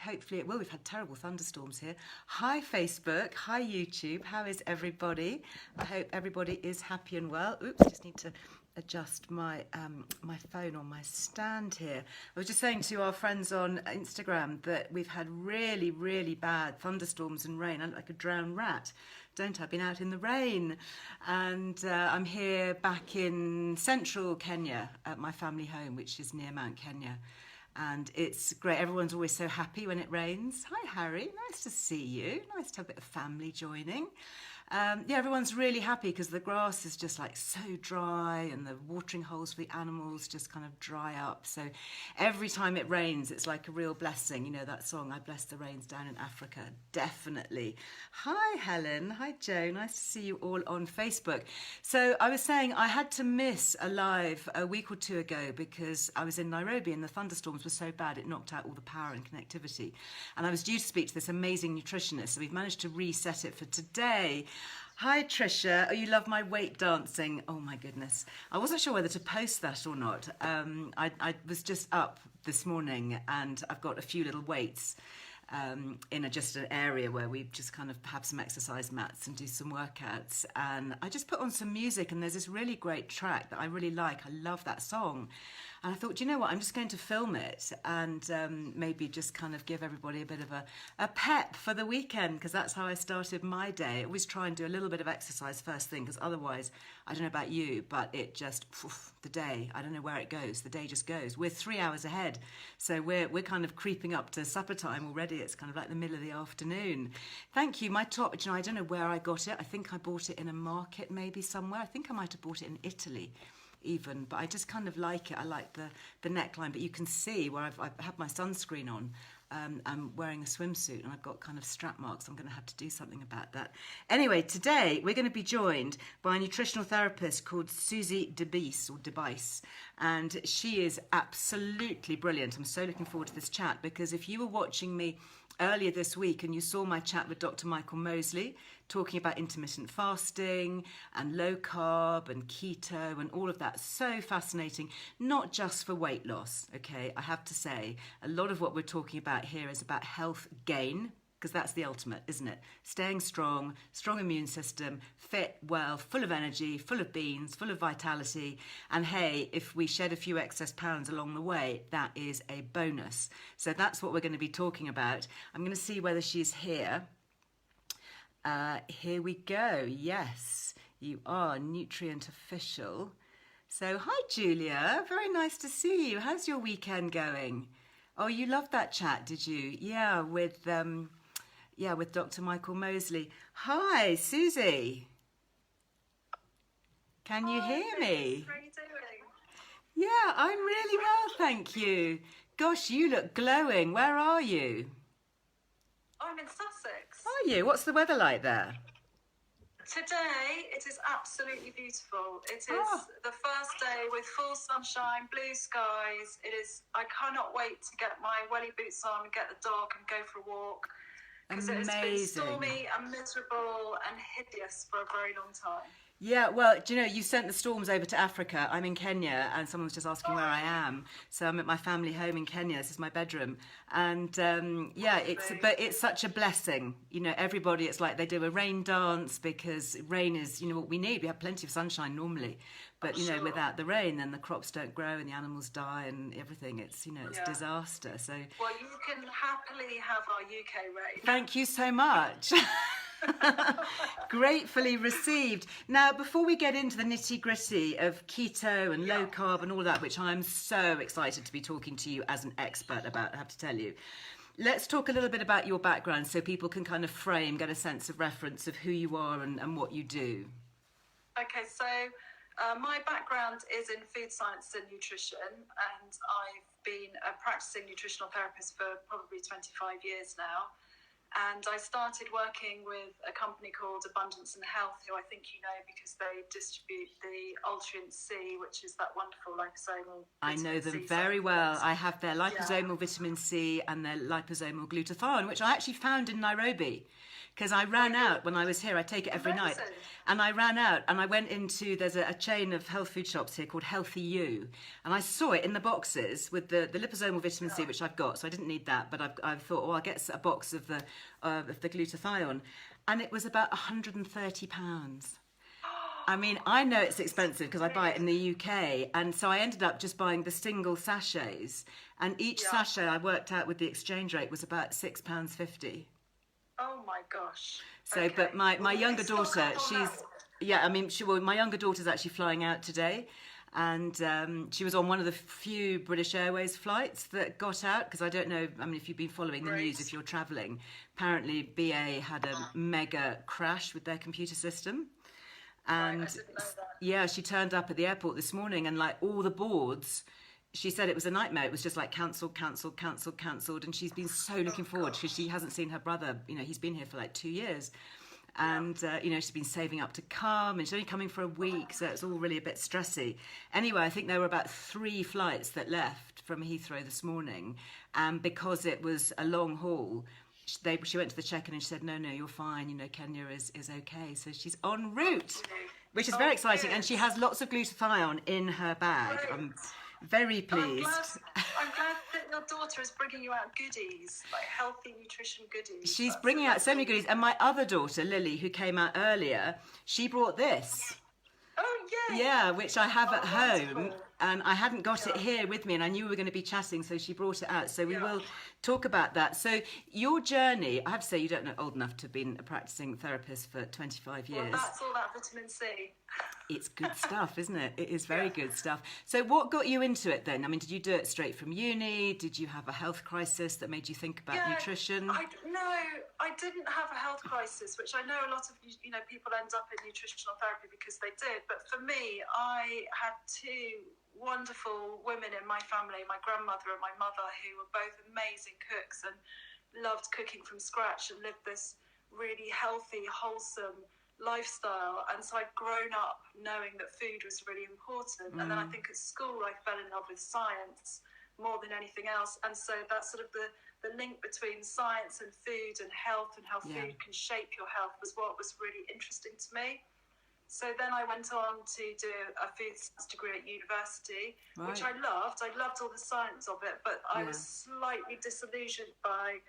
hopefully it will. We've had terrible thunderstorms here. Hi Facebook, hi YouTube, how is everybody? I hope everybody is happy and well. Oops, just need to adjust my my phone on my stand here. I was just saying to our friends on Instagram that we've had really, really bad thunderstorms and rain. I look like a drowned rat, don't I? I've been out in the rain, and I'm here back in central Kenya at my family home, which is near Mount Kenya. And it's great. Everyone's always so happy when it rains. Hi, Harry. Nice to see you. Nice to have a bit of family joining. Yeah, everyone's really happy because the grass is just like so dry and the watering holes for the animals just kind of dry up. So every time it rains, it's like a real blessing. You know that song, I Bless the Rains Down in Africa? Definitely. Hi, Helen. Hi, Joe. Nice to see you all on Facebook. So I was saying I had to miss a live a week or two ago because I was in Nairobi and the thunderstorms were so bad it knocked out all the power and connectivity. And I was due to speak to this amazing nutritionist, so we've managed to reset it for today. Hi Trisha, oh you love my weight dancing. Oh my goodness. I wasn't sure whether to post that or not. I was just up this morning and I've got a few little weights in just an area where we just kind of have some exercise mats and do some workouts, and I just put on some music and there's this really great track that I really like. I love that song. And I thought, do you know what, I'm just going to film it and maybe just kind of give everybody a bit of a pep for the weekend, because that's how I started my day. I always try and do a little bit of exercise first thing, because otherwise, I don't know about you, but it just, the day, I don't know where it goes. The day just goes. We're 3 hours ahead. So we're kind of creeping up to supper time already. It's kind of like the middle of the afternoon. Thank you. My top, you know, I don't know where I got it. I think I bought it in a market maybe somewhere. I think I might have bought it in Italy even, but I just kind of like it. I like the neckline, but you can see where I've had my sunscreen on. I'm wearing a swimsuit and I've got kind of strap marks. I'm going to have to do something about that. Anyway, today we're going to be joined by a nutritional therapist called Susie DeBice, and she is absolutely brilliant. I'm so looking forward to this chat, because if you were watching me earlier this week and you saw my chat with Dr. Michael Mosley talking about intermittent fasting and low carb and keto and all of that, so fascinating, not just for weight loss, okay? I have to say, a lot of what we're talking about here is about health gain, because that's the ultimate, isn't it? Staying strong, strong immune system, fit, well, full of energy, full of beans, full of vitality. And hey, if we shed a few excess pounds along the way, that is a bonus. So that's what we're going to be talking about. I'm going to see whether she's here. Here we go. Yes, you are Nutrient Official. So hi, Julia. Very nice to see you. How's your weekend going? Oh, you loved that chat, did you? Yeah, with Dr. Michael Mosley. Hi, Susie. Can you hear me? How are you doing? Yeah, I'm really well, thank you. Gosh, you look glowing. Where are you? I'm in Sussex. Are you? What's the weather like there? Today, it is absolutely beautiful. It is the first day with full sunshine, blue skies. I cannot wait to get my welly boots on, get the dog and go for a walk. Because it has been stormy and miserable and hideous for a very long time. Yeah, well, do you know, you sent the storms over to Africa. I'm in Kenya, and someone was just asking where I am. So I'm at my family home in Kenya. This is my bedroom. And yeah, it's such a blessing. You know, everybody, it's like they do a rain dance, because rain is, you know, what we need. We have plenty of sunshine normally. But, you know, without the rain, then the crops don't grow and the animals die and everything. It's, you know, it's disaster. So, well, you can happily have our UK rain. Thank you so much. Gratefully received. Now, before we get into the nitty-gritty of keto and low carb and all that, which I'm so excited to be talking to you as an expert about, I have to tell you, let's talk a little bit about your background so people can kind of get a sense of reference of who you are and what you do. Okay, so my background is in food science and nutrition, and I've been a practicing nutritional therapist for probably 25 years now. And I started working with a company called Abundance and Health, who I think you know because they distribute the Ultrient C, which is that wonderful liposomal I know vitamin them C very well. supplement. I have their liposomal vitamin C and their liposomal glutathione, which I actually found in Nairobi. Because I ran out when I was here. I take it every night. And I ran out and I went into, there's a chain of health food shops here called Healthy You. And I saw it in the boxes with the liposomal vitamin C, which I've got. So I didn't need that. But I thought, oh, I'll get a box of the glutathione. And it was about £130. I mean, I know it's expensive because I buy it in the UK. And so I ended up just buying the single sachets. And each sachet I worked out with the exchange rate was about £6.50. Oh my gosh. So, okay. but my younger daughter, my younger daughter's actually flying out today. And she was on one of the few British Airways flights that got out, because I don't know, I mean, if you've been following the news, if you're travelling, apparently BA had a mega crash with their computer system. And I didn't know that. yeah, she turned up at the airport this morning and like all the boards, she said it was a nightmare. It was just like cancelled. And she's been so looking forward because she hasn't seen her brother. You know, he's been here for like 2 years. And, you know, she's been saving up to come and she's only coming for a week. So it's all really a bit stressy. Anyway, I think there were about 3 flights that left from Heathrow this morning. And because it was a long haul, she went to the check-in and she said, no, you're fine. You know, Kenya is okay. So she's en route, which is very exciting. And she has lots of glutathione in her bag. Right. I'm very pleased. I'm glad that your daughter is bringing you out goodies, like healthy nutrition goodies. She's bringing out so many goodies. And my other daughter, Lily, who came out earlier, she brought this. Oh, yeah. Yeah, which I have at home. Wonderful. And I hadn't got it here with me, and I knew we were going to be chatting, so she brought it out. So we will talk about that. So your journey, I have to say, you don't look old enough to have been a practicing therapist for 25 years. Well, that's all that vitamin C. It's good stuff, isn't it? It is very good stuff. So what got you into it then? I mean, did you do it straight from uni? Did you have a health crisis that made you think about nutrition? No, I didn't have a health crisis, which I know a lot of people end up in nutritional therapy because they did. But for me, I had 2 wonderful women in my family, my grandmother and my mother, who were both amazing cooks and loved cooking from scratch and lived this really healthy, wholesome lifestyle. And so I'd grown up knowing that food was really important. And then I think at school I fell in love with science more than anything else. And so that's sort of the link between science and food and how food can shape your health was what was really interesting to me. So then I went on to do a food science degree at university, which I loved. I loved all the science of it, but I was slightly disillusioned by,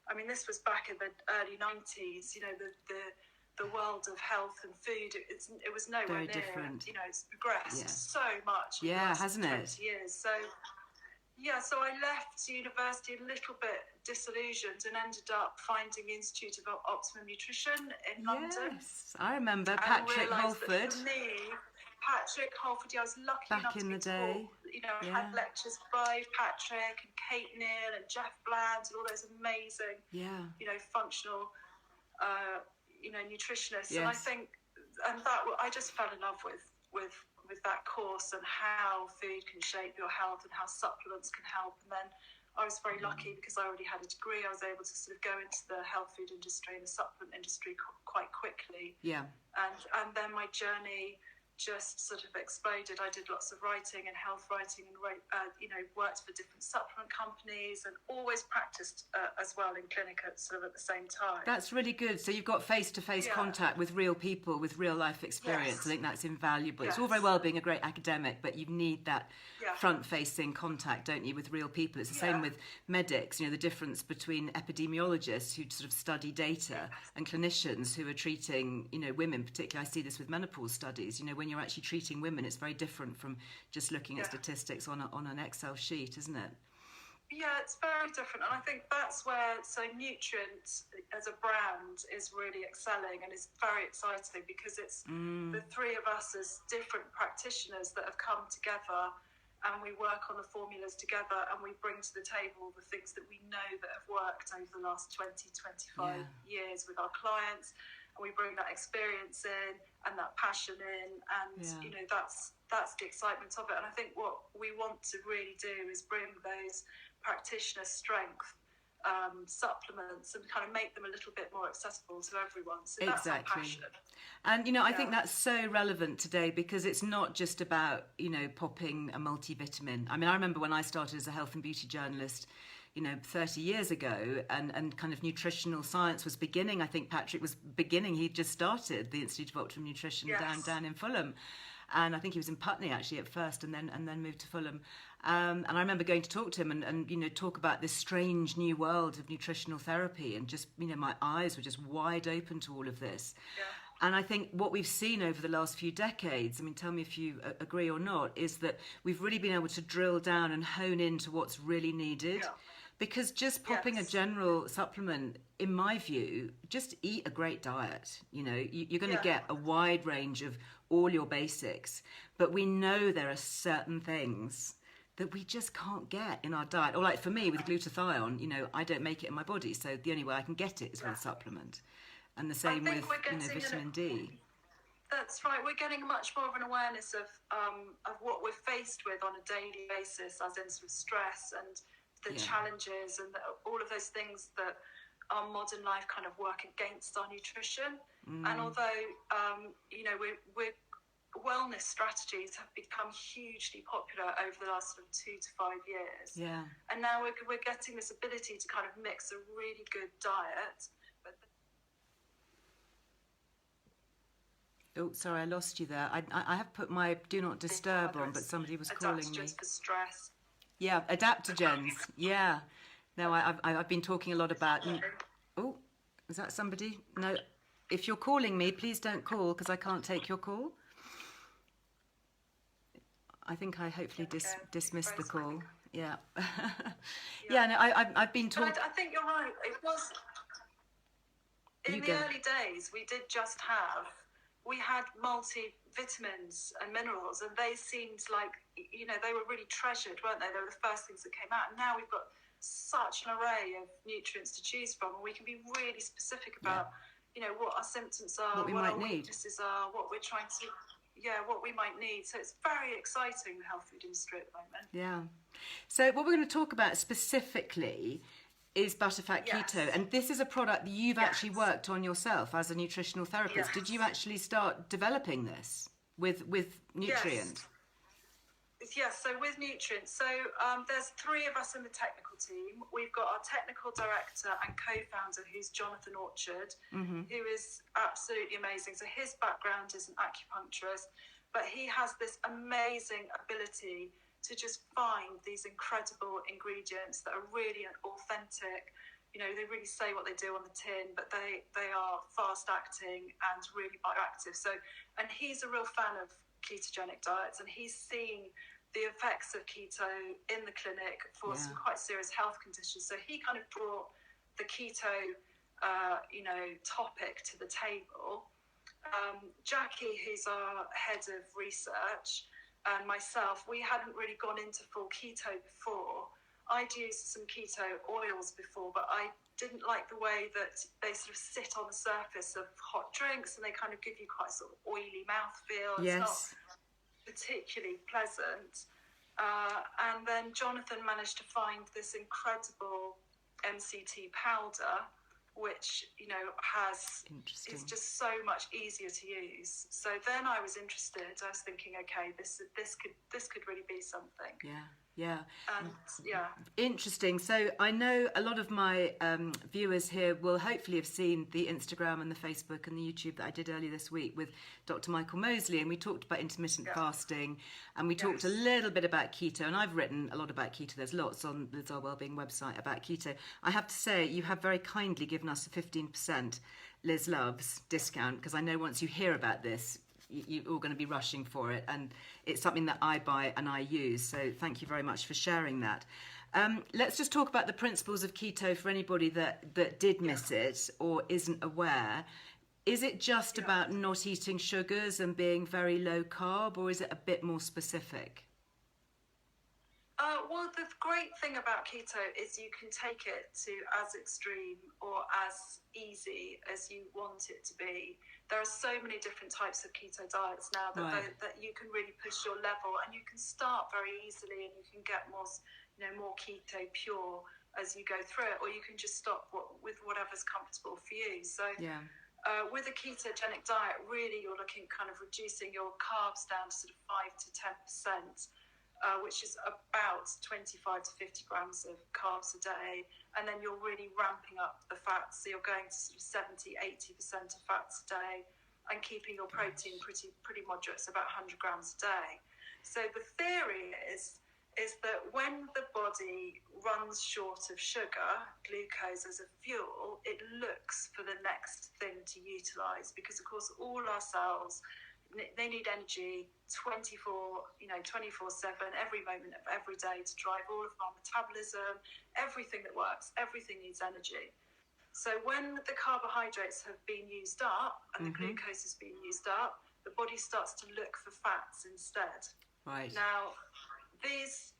I mean, this was back in the early 90s, you know, the world of health and food, it was nowhere near. Different. You know, it's progressed so much. Yeah, hasn't it? 20 years. So I left university a little bit disillusioned and ended up finding the Institute of Optimum Nutrition in London. Yes, I remember Patrick Holford. For me, Patrick Holford, I was lucky enough to be taught, you know, I had lectures by Patrick and Kate Neal and Jeff Bland and all those amazing, you know, functional, nutritionists. And I think, I just fell in love with that course and how food can shape your health and how supplements can help. And then I was very lucky because I already had a degree. I was able to sort of go into the health food industry and the supplement industry quite quickly. Yeah. And then my journey just sort of exploded. I did lots of writing and health writing and worked for different supplement companies and always practiced as well in clinic at the same time. That's really good. So you've got face-to-face contact with real people with real life experience. I think that's invaluable. It's all very well being a great academic, but you need that front-facing contact, don't you, with real people. It's the same with medics. You know, the difference between epidemiologists who sort of study data and clinicians who are treating, you know, women. Particularly, I see this with menopause studies. You know, when you're actually treating women, it's very different from just looking at statistics on an Excel sheet, isn't it? Yeah, it's very different. And I think that's where, Nutrient as a brand is really excelling and is very exciting because it's the 3 of us as different practitioners that have come together and we work on the formulas together and we bring to the table the things that we know that have worked over the last 20-25 years with our clients. And we bring that experience in and that passion in, and you know, that's the excitement of it. And I think what we want to really do is bring those practitioner strength supplements and kind of make them a little bit more accessible to everyone. So that's our passion. And, I think that's so relevant today, because it's not just about, popping a multivitamin. I mean, I remember when I started as a health and beauty journalist, 30 years ago, and kind of nutritional science was beginning. I think Patrick was beginning. He just started the Institute of Optimum Nutrition down in Fulham. And I think he was in Putney actually at first, and then moved to Fulham. And I remember going to talk to him and talk about this strange new world of nutritional therapy, and just my eyes were just wide open to all of this. Yeah. And I think what we've seen over the last few decades, I mean, tell me if you agree or not, is that we've really been able to drill down and hone into what's really needed. Yeah. Because just popping a general supplement, in my view, just eat a great diet. You're going to get a wide range of all your basics. But we know there are certain things that we just can't get in our diet. Or like for me with glutathione, I don't make it in my body. So the only way I can get it is with a supplement. And the same with vitamin D. That's right. We're getting much more of an awareness of what we're faced with on a daily basis, as in sort of stress and the challenges and all of those things that our modern life kind of work against our nutrition. And although we're wellness strategies have become hugely popular over the last sort of 2 to 5 years, and now we're getting this ability to kind of mix a really good diet. Oh, sorry, I lost you there. I have put my do not disturb on, but somebody was calling me. Adaptogens for stress. Yeah, adaptogens. Yeah. No, I've been talking a lot about. Oh, is that somebody? No. If you're calling me, please don't call, because I can't take your call. I think I hopefully dismissed the call. Yeah. No, I've been talking. I think you're right. It was in the early days. We had multivitamins and minerals, and they seemed like, they were really treasured, weren't they? They were the first things that came out. And now we've got such an array of nutrients to choose from, and we can be really specific about, what our symptoms are, what our weaknesses are, what we're trying to, what we might need. So it's very exciting, the health food industry at the moment. Yeah. So what we're going to talk about specifically is butterfat keto, and this is a product that you've actually worked on yourself as a nutritional therapist. Did you actually start developing this with Nutrient? Yes, so with Nutrient. So there's 3 of us in the technical team. We've got our technical director and co-founder, who's Jonathan Orchard, who is absolutely amazing. So his background is an acupuncturist, but he has this amazing ability to just find these incredible ingredients that are really authentic. They really say what they do on the tin, but they are fast acting and really bioactive. So, and he's a real fan of ketogenic diets, and he's seen the effects of keto in the clinic for some quite serious health conditions. So he kind of brought the keto, topic to the table. Jackie, who's our head of research, and myself, we hadn't really gone into full keto before. I'd used some keto oils before, but I didn't like the way that they sort of sit on the surface of hot drinks, and they kind of give you quite sort of oily mouthfeel. It's not particularly pleasant. And then Jonathan managed to find this incredible MCT powder, which is just so much easier to use. So then I was interested. I was thinking, okay, this could really be something. Interesting. So I know a lot of my viewers here will hopefully have seen the Instagram and the Facebook and the YouTube that I did earlier this week with Dr. Michael Mosley, and we talked about intermittent fasting, and we talked a little bit about keto, and I've written a lot about keto. There's lots on the Earle Wellbeing website about keto. I have to say, you have very kindly given us a 15% Liz Loves discount, because I know once you hear about this, you're all going to be rushing for it, and it's something that I buy and I use, so thank you very much for sharing that. Let's just talk about the principles of keto for anybody that did miss it or isn't aware. Is it just about not eating sugars and being very low carb, or is it a bit more specific? Well, the great thing about keto is you can take it to as extreme or as easy as you want it to be. There are so many different types of keto diets now that you can really push your level, and you can start very easily, and you can get more keto pure as you go through it, or you can just stop with whatever's comfortable for you. So with a ketogenic diet, really you're looking kind of reducing your carbs down to sort of 5 to 10%, which is about 25 to 50 grams of carbs a day. And then you're really ramping up the fats. So you're going to sort of 70, 80% of fats a day, and keeping your protein pretty moderate, so about 100 grams a day. So the theory is that when the body runs short of sugar, glucose as a fuel, it looks for the next thing to utilize, because of course all our cells, they need energy 24/7, every moment of every day, to drive all of our metabolism. Everything that works, everything needs energy. So when the carbohydrates have been used up and the glucose has been used up, the body starts to look for fats instead. Right. Now, these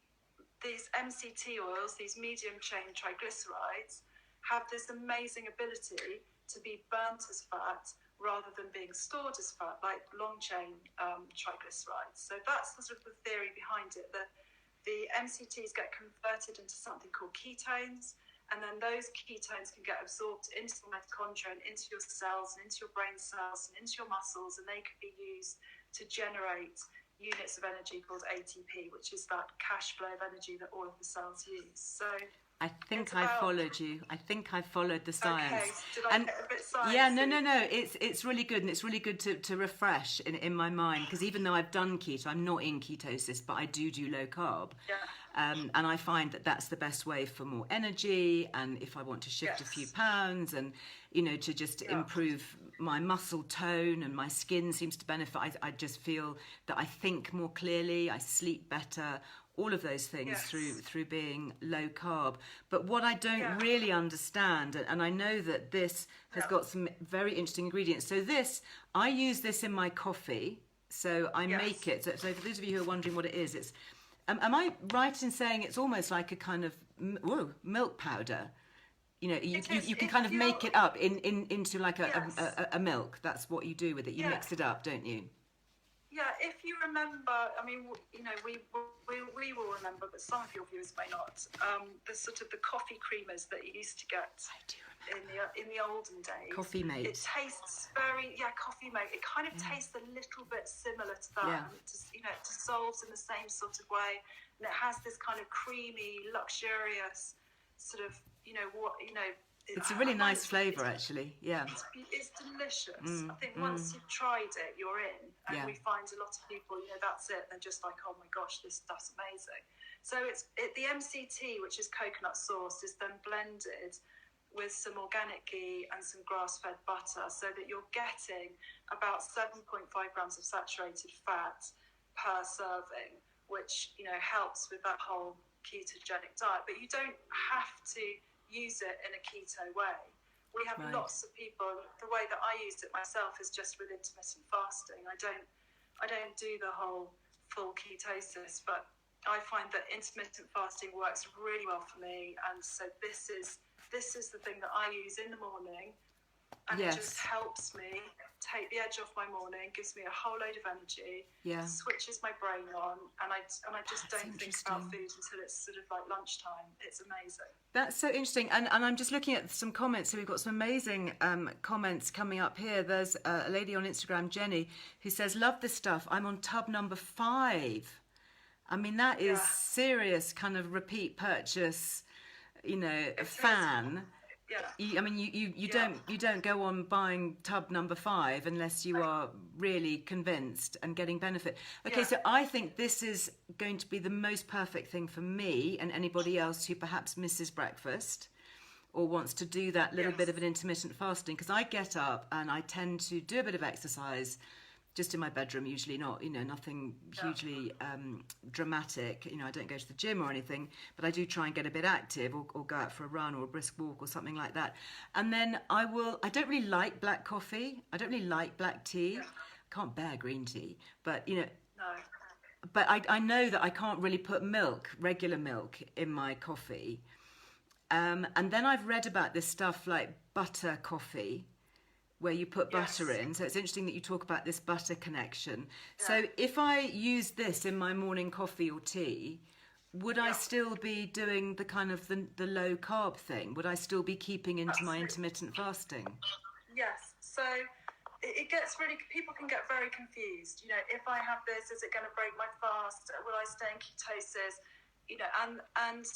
MCT oils, these medium chain triglycerides, have this amazing ability to be burnt as fat rather than being stored as fat, like long chain triglycerides. So that's the sort of the theory behind it, that the MCTs get converted into something called ketones, and then those ketones can get absorbed into the mitochondria and into your cells and into your brain cells and into your muscles, and they can be used to generate units of energy called ATP, which is that cash flow of energy that all of the cells use. So I think I followed you. I think I followed the science. Okay, did I get a bit sciencey? Yeah, no. It's really good, and it's really good to refresh in my mind, because even though I've done keto, I'm not in ketosis, but I do low carb. Yeah. And I find that that's the best way for more energy, and if I want to shift a few pounds, and to just improve my muscle tone, and my skin seems to benefit. I just feel that I think more clearly, I sleep better, all of those things through being low carb. But what I don't really understand, and I know that this has got some very interesting ingredients. So I use this in my coffee. So I make it. So for those of you who are wondering what it is, it's am I right in saying it's almost like a kind of milk powder? You can kind of make it up into like a milk. That's what you do with it. You mix it up, don't you? Yeah, if you remember, I mean, we will remember, but some of your viewers may not. The sort of the coffee creamers that you used to get in the olden days. Coffee Mate. It tastes Coffee Mate. It kind of tastes a little bit similar to that. Yeah. And it dissolves in the same sort of way, and it has this kind of creamy, luxurious sort of, It's a really nice flavour, actually. Yeah. It's delicious. I think once you've tried it, you're in. And we find a lot of people, that's it. They're just like, oh my gosh, this stuff's amazing. So the MCT, which is coconut sauce, is then blended with some organic ghee and some grass-fed butter, so that you're getting about 7.5 grams of saturated fat per serving, which, helps with that whole ketogenic diet. But you don't have to use it in a keto way. We have lots of people. The way that I used it myself is just with intermittent fasting. I don't do the whole full ketosis, but I find that intermittent fasting works really well for me, and so this is the thing that I use in the morning, and it just helps me take the edge off my morning, gives me a whole load of energy, switches my brain on, and I just don't think about food until it's sort of like lunchtime. It's amazing. That's so interesting. And I'm just looking at some comments. So we've got some amazing comments coming up here. There's a lady on Instagram, Jenny, who says, love this stuff. I'm on tub number 5. I mean, that is serious kind of repeat purchase, fan. Yeah. I mean, you don't go on buying tub number 5 unless you are really convinced and getting benefit. Okay, so I think this is going to be the most perfect thing for me and anybody else who perhaps misses breakfast or wants to do that little bit of an intermittent fasting, because I get up and I tend to do a bit of exercise just in my bedroom, usually, not, nothing hugely dramatic. I don't go to the gym or anything, but I do try and get a bit active, or go out for a run or a brisk walk or something like that. And then I don't really like black coffee. I don't really like black tea. I can't bear green tea, but, No. But I know that I can't really put regular milk in my coffee. And then I've read about this stuff like butter coffee, where you put butter in. So it's interesting that you talk about this butter connection. Yeah. So if I use this in my morning coffee or tea, would I still be doing the kind of the low carb thing? Would I still be keeping into my intermittent fasting? Yes. So it gets really, people can get very confused. You know, if I have this, is it going to break my fast? Will I stay in ketosis? You know, and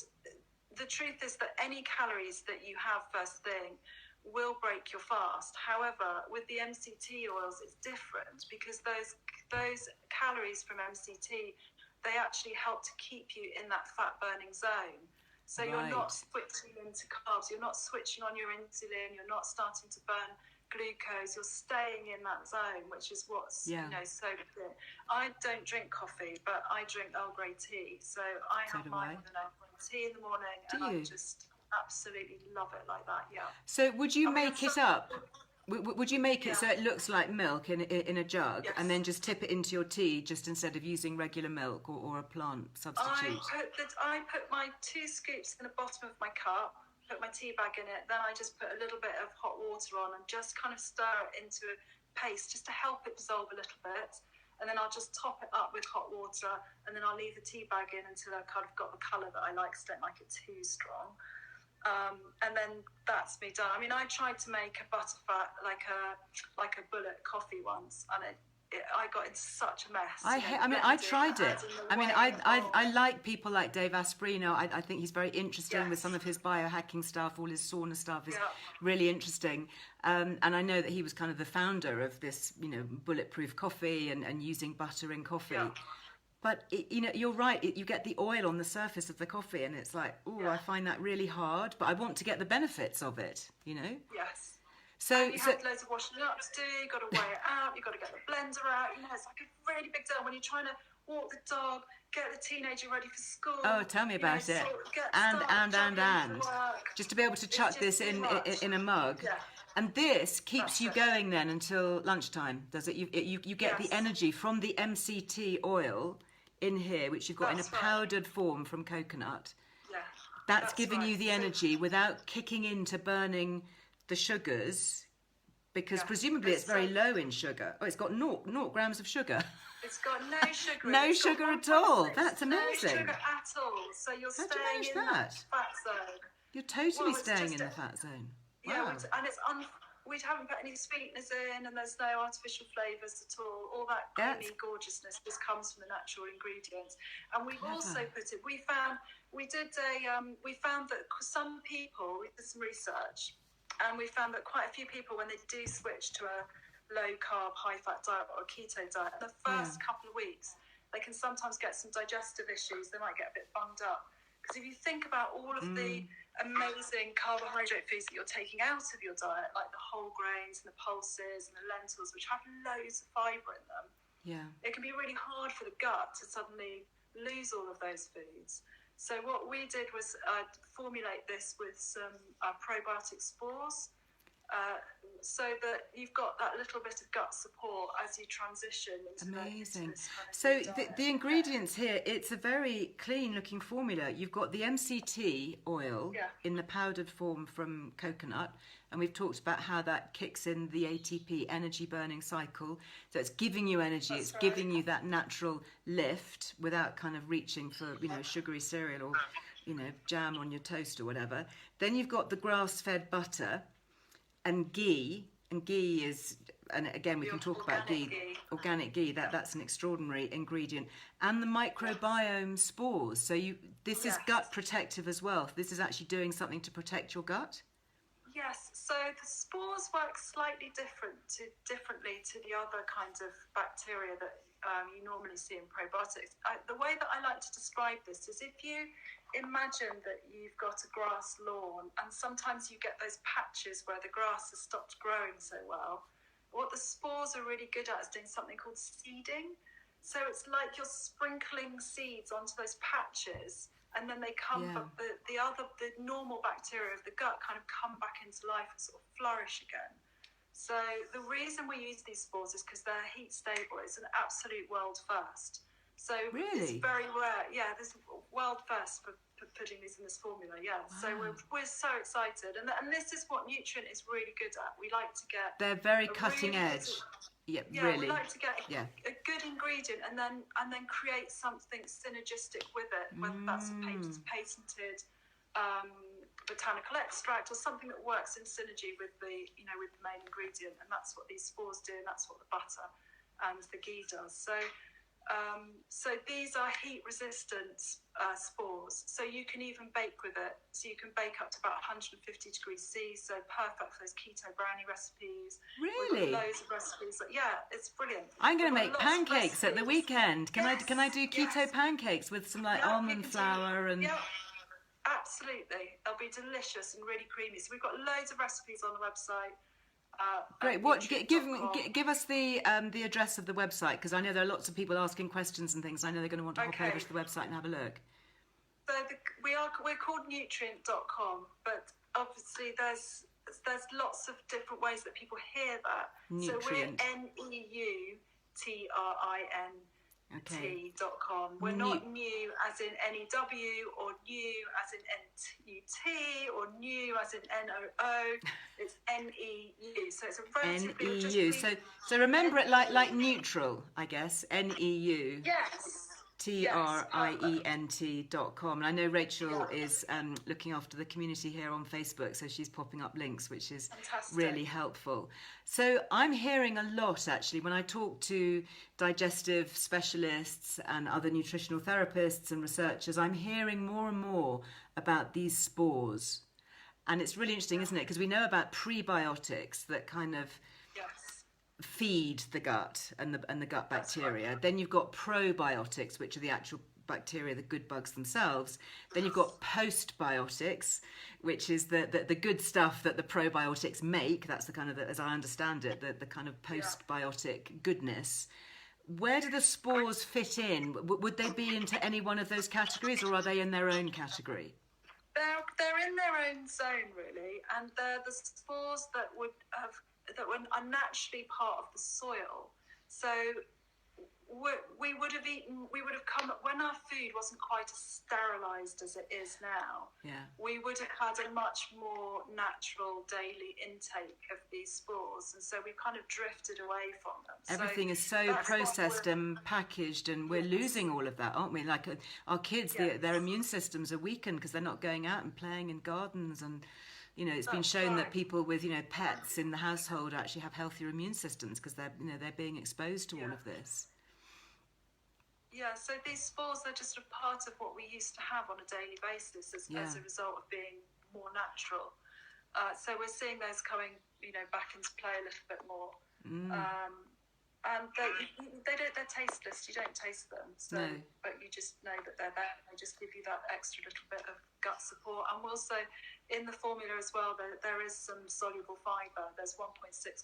the truth is that any calories that you have first thing will break your fast. However, with the MCT oils, it's different, because those calories from MCT, they actually help to keep you in that fat burning zone. So you're not switching into carbs, you're not switching on your insulin, you're not starting to burn glucose, you're staying in that zone, which is what's you know, so good. I don't drink coffee, but I drink Earle Grey tea. So I have mine with an Earle Grey tea in the morning, and I just absolutely love it like that. Yeah. So would you make it up? Would you make it so it looks like milk in a jug, and then just tip it into your tea, just instead of using regular milk or a plant substitute? I put my 2 scoops in the bottom of my cup, put my tea bag in it, then I just put a little bit of hot water on and just kind of stir it into a paste, just to help it dissolve a little bit. And then I'll just top it up with hot water, and then I'll leave the tea bag in until I've kind of got the colour that I like, so I don't like it too strong. And then that's me done. I mean, I tried to make a butterfat, like a bullet coffee once, and I got into such a mess. I tried it. I mean, I like people like Dave Asprino. I think he's very interesting with some of his biohacking stuff. All his sauna stuff is really interesting. And I know that he was kind of the founder of this, you know, bulletproof coffee and using butter in coffee. Yeah. But, you know, you're right. You get the oil on the surface of the coffee, and it's like, I find that really hard. But I want to get the benefits of it, you know? Yes. So you have loads of washing up to do. You've got to weigh it out. You've got to get the blender out. You know, it's like a really big deal when you're trying to walk the dog, get the teenager ready for school. Oh, tell me about it. And just to be able to chuck this in a mug. Yeah. And this keeps you going then until lunchtime, does it? You get the energy from the MCT oil in here, which you've got in a powdered form from coconut. Yeah. That's giving you the energy without kicking into burning the sugars, because presumably it's very low in sugar. Oh, it's got 0 grams of sugar. It's got no sugar. No sugar at all. That's amazing. No sugar at all. So you're staying in that fat zone. You're totally staying in the fat zone. Wow. Yeah, and it's we haven't put any sweeteners in, and there's no artificial flavours at all. All that creamy gorgeousness just comes from the natural ingredients. And we've also put it. We found that some people, we did some research, and we found that quite a few people, when they do switch to a low carb, high fat diet or a keto diet, the first couple of weeks, they can sometimes get some digestive issues. They might get a bit bunged up. Because if you think about all of the amazing carbohydrate foods that you're taking out of your diet, like the whole grains and the pulses and the lentils, which have loads of fibre in them, it can be really hard for the gut to suddenly lose all of those foods. So what we did was formulate this with some probiotic spores, so that you've got that little bit of gut support as you transition into amazing. This kind of so the ingredients here, it's a very clean looking formula. You've got the MCT oil in the powdered form from coconut, and we've talked about how that kicks in the ATP energy burning cycle. So it's giving you energy. It's giving you that natural lift without kind of reaching for, you know, sugary cereal or, you know, jam on your toast or whatever. Then you've got the grass-fed butter and ghee. And ghee is, and again we can talk about ghee, organic ghee. That's an extraordinary ingredient. And the microbiome spores. So this is gut protective as well. This is actually doing something to protect your gut. Yes, so the spores work slightly differently to the other kinds of bacteria that you normally see in probiotics. The way that I like to describe this is, if you imagine that you've got a grass lawn, and sometimes you get those patches where the grass has stopped growing so well, what the spores are really good at is doing something called seeding. So it's like you're sprinkling seeds onto those patches, and then they come, the normal bacteria of the gut kind of come back into life and sort of flourish again. So the reason we use these spores is because they're heat stable. It's an absolute world first. So Really? it's very rare. Yeah, there's world first for putting these in this formula. Yeah, Wow. so we're so excited, and this is what Nutrient is really good at. We like to get They're very cutting edge. Yeah, really. we like to get Yeah. a good ingredient and then create something synergistic with it, whether that's a patented botanical extract or something that works in synergy with the with the main ingredient, and that's what these spores do, and that's what the butter and the ghee does. So these are heat resistant spores, so you can even bake with it. So you can bake up to about 150 degrees C, so perfect for those keto brownie recipes. Really? We've got loads of recipes. Yeah, it's brilliant. I'm going to make pancakes at the weekend. Can I do keto pancakes with some almond flour and? Yeah, absolutely. They'll be delicious and really creamy. So we've got loads of recipes on the website. Great. Give us the address of the website, because I know there are lots of people asking questions and things. I know they're going to want to hop over to the website and have a look. So we're called nutrient.com, but obviously there's lots of different ways that people hear that. Nutrient. So we're NEUTRINT.com. We're not new as in NEW or new as in NUT or new as in NOO. It's NEU. So it's a relatively NEU. So remember it like neutral, I guess. NEU. Yes. TRIENT.com. And I know Rachel is looking after the community here on Facebook, so she's popping up links, which is really helpful. So I'm hearing a lot, actually, when I talk to digestive specialists and other nutritional therapists and researchers, I'm hearing more and more about these spores. And it's really interesting, isn't it? Because we know about prebiotics that kind of feed the gut and the gut bacteria. Right. Then you've got probiotics, which are the actual bacteria, the good bugs themselves. Then you've got postbiotics, which is the good stuff that the probiotics make. That's the kind of, as I understand it, the kind of postbiotic goodness. Where do the spores fit in? Would they be into any one of those categories, or are they in their own category? They're in their own zone, really, and they're the spores that are naturally part of the soil. So we would have come, when our food wasn't quite as sterilised as it is now, we would have had a much more natural daily intake of these spores, and so we've kind of drifted away from them. Everything is so processed and packaged, and we're losing all of that, aren't we? Like our kids, their immune systems are weakened because they're not going out and playing in gardens, and it's been shown that people with pets in the household actually have healthier immune systems because they're being exposed to all of this. Yeah, so these spores are just a part of what we used to have on a daily basis as a result of being more natural. So we're seeing those coming, back into play a little bit more. And they're tasteless. You don't taste them, but you just know that they're there. They just give you that extra little bit of gut support. And also in the formula as well, there is some soluble fibre. There's 1.6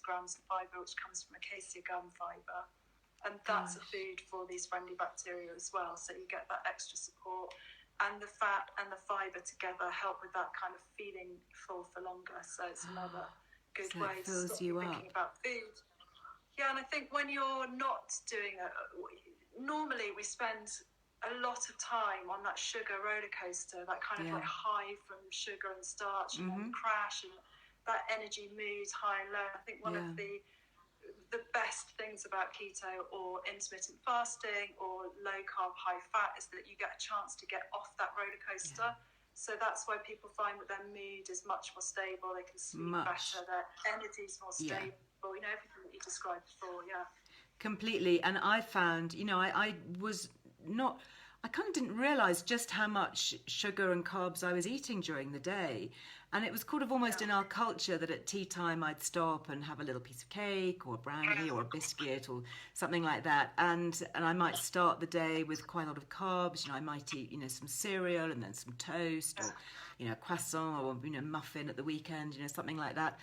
grams of fibre, which comes from acacia gum fibre. And that's a food for these friendly bacteria as well. So you get that extra support, and the fat and the fibre together help with that kind of feeling full for longer. So it's another good way to stop thinking about food. Yeah, and I think when you're not doing it, normally we spend a lot of time on that sugar roller coaster, that kind of like high from sugar and starch, and then crash, and that energy moves high and low. I think one of the best things about keto or intermittent fasting or low carb, high fat is that you get a chance to get off that roller coaster. So that's why people find that their mood is much more stable. They can sleep better. Their energy is more stable. Everything that you described before. Completely. And I found, I kind of didn't realise just how much sugar and carbs I was eating during the day. And it was kind of almost in our culture that at tea time I'd stop and have a little piece of cake or a brownie or a biscuit or something like that. And I might start the day with quite a lot of carbs. I might eat, some cereal and then some toast or, croissant or, muffin at the weekend, something like that.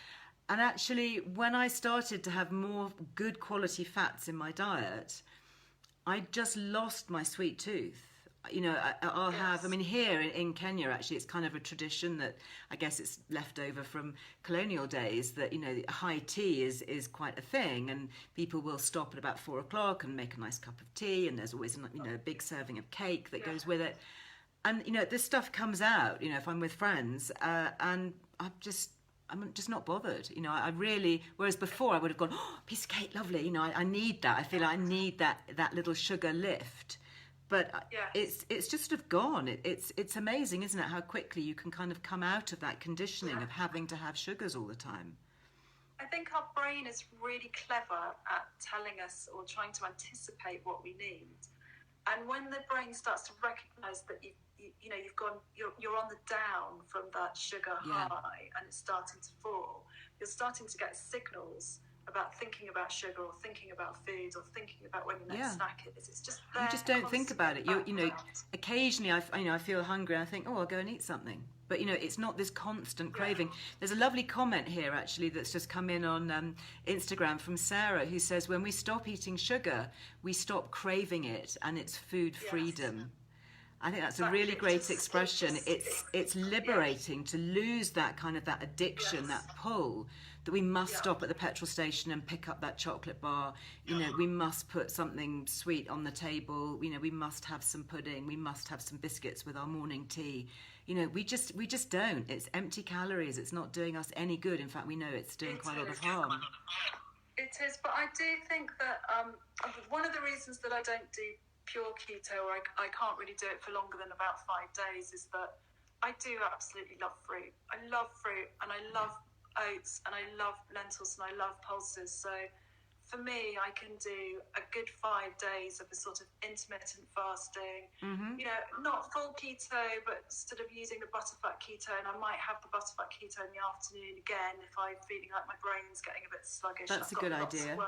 And actually, when I started to have more good quality fats in my diet, I just lost my sweet tooth. I'll have, I Yes. mean, here in Kenya, actually, it's kind of a tradition that I guess it's left over from colonial days that, high tea is quite a thing, and people will stop at about 4 o'clock and make a nice cup of tea, and there's always, a big serving of cake that goes with it. And, this stuff comes out, if I'm with friends, and I'm just not bothered. I really, whereas before I would have gone, oh, piece of cake, lovely. I need that. I feel like I need that little sugar lift. But Yes. it's just sort of gone. It's amazing, isn't it, how quickly you can kind of come out of that conditioning of having to have sugars all the time. I think our brain is really clever at telling us or trying to anticipate what we need. And when the brain starts to recognize that you're on the down from that sugar high and it's starting to fall, you're starting to get signals about thinking about sugar or thinking about food or thinking about when your next snack is. It's just there. You just don't think about it. Occasionally I feel hungry and I think, oh, I'll go and eat something. But it's not this constant craving. There's a lovely comment here actually that's just come in on Instagram from Sarah, who says, when we stop eating sugar, we stop craving it, and it's food freedom. I think that's a really great expression. It's liberating to lose that kind of that addiction, that pull, that we must stop at the petrol station and pick up that chocolate bar. We must put something sweet on the table. We must have some pudding. We must have some biscuits with our morning tea. We just don't. It's empty calories. It's not doing us any good. In fact, we know it's doing quite a lot of harm. It is, but I do think that one of the reasons that I don't do pure keto, or I can't really do it for longer than about 5 days, is that I do absolutely love fruit. I love fruit, and I love oats, and I love lentils, and I love pulses. So for me, I can do a good 5 days of a sort of intermittent fasting, not full keto, but sort of using the butterfat keto. And I might have the butterfat keto in the afternoon again if I'm feeling like my brain's getting a bit sluggish. That's a good idea.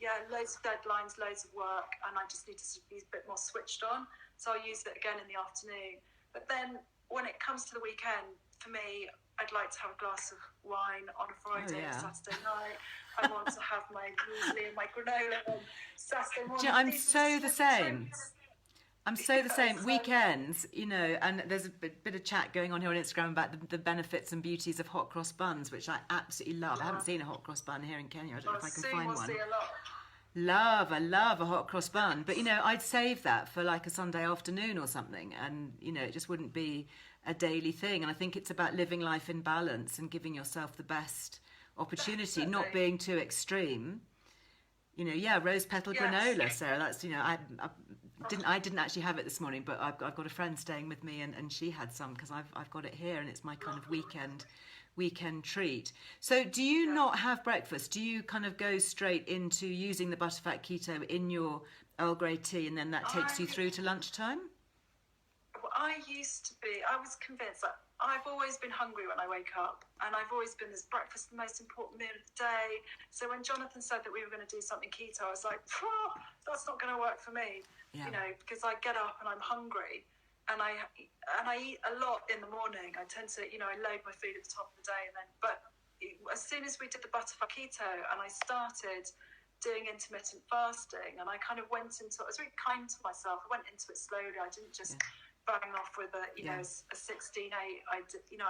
Yeah, loads of deadlines, loads of work, and I just need to sort of be a bit more switched on. So I'll use it again in the afternoon. But then when it comes to the weekend, for me, I'd like to have a glass of wine on a Friday or Saturday night. I want to have my muesli and my granola on Saturday morning. I'm so the same. I'm so the same. Weekends, and there's a bit of chat going on here on Instagram about the benefits and beauties of hot cross buns, which I absolutely love. I haven't seen a hot cross bun here in Kenya. I don't know if I can find one. I love a hot cross bun. But, I'd save that for like a Sunday afternoon or something. And, it just wouldn't be a daily thing. And I think it's about living life in balance and giving yourself the best opportunity, not being too extreme. Rose petal granola, Sarah. That's, I didn't actually have it this morning, but I've got a friend staying with me, and she had some because I've got it here, and it's my kind of weekend treat. So do you not have breakfast? Do you kind of go straight into using the butterfat keto in your Earl Grey tea, and then that takes you through to lunchtime? I was convinced that I've always been hungry when I wake up, and I've always been this breakfast the most important meal of the day. So when Jonathan said that we were going to do something keto, I was like, that's not going to work for me, because I get up and I'm hungry, and I eat a lot in the morning. I tend to, I load my food at the top of the day, but as soon as we did the butterfat keto and I started doing intermittent fasting, and I kind of went into it, I was really kind to myself. I went into it slowly. I didn't just bang off with a 16-8. I did 10,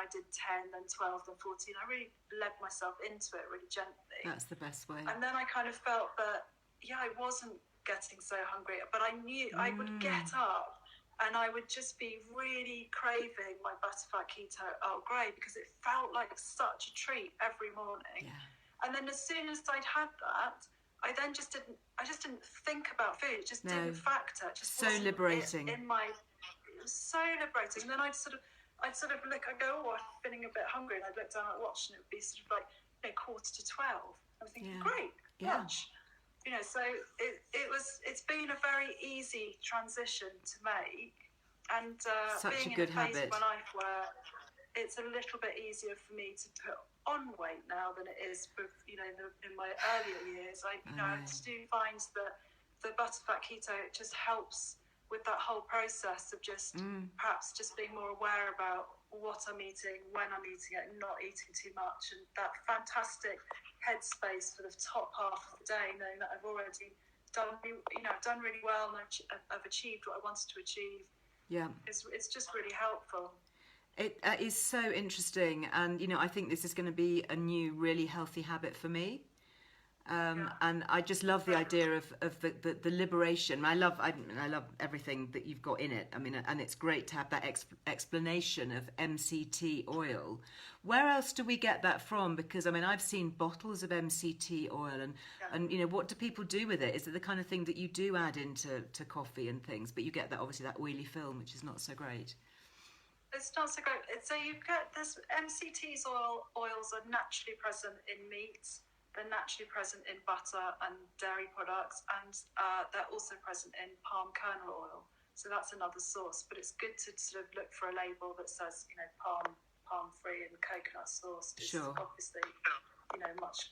then 12, then 14. I really led myself into it really gently. That's the best way. And then I kind of felt that I wasn't getting so hungry, but I knew I would get up and I would just be really craving my butterfat keto Earl Grey, because it felt like such a treat every morning. And then as soon as I'd had that, I just didn't think about food. It just didn't factor. It just so liberating. It was so liberating. And then I'd sort of look, I go, I'm feeling a bit hungry, and I'd look down at the watch, and it would be sort of like 11:45. I was thinking, great, lunch. So it's been a very easy transition to make, and such being a good in a phase habit. of my life where it's a little bit easier for me to put on weight now than it is in my earlier years. I do find that the butterfat keto, it just helps with that whole process of just perhaps just being more aware about what I'm eating, when I'm eating it, and not eating too much, and that fantastic headspace for the top half of the day, knowing that I've already done really well, and I've achieved what I wanted to achieve. Yeah. It's just really helpful. It is so interesting, and I think this is going to be a new, really healthy habit for me. And I just love the idea of the liberation. I love everything that you've got in it. I mean, and it's great to have that explanation of MCT oil. Where else do we get that from? Because I mean, I've seen bottles of MCT oil, and what do people do with it? Is it the kind of thing that you do add into coffee and things? But you get that, obviously, that oily film, which is not so great. It's not so great. So you get this MCT's oils are naturally present in meat. They're naturally present in butter and dairy products, and they're also present in palm kernel oil. So that's another source. But it's good to sort of look for a label that says, palm free, and coconut source is obviously, much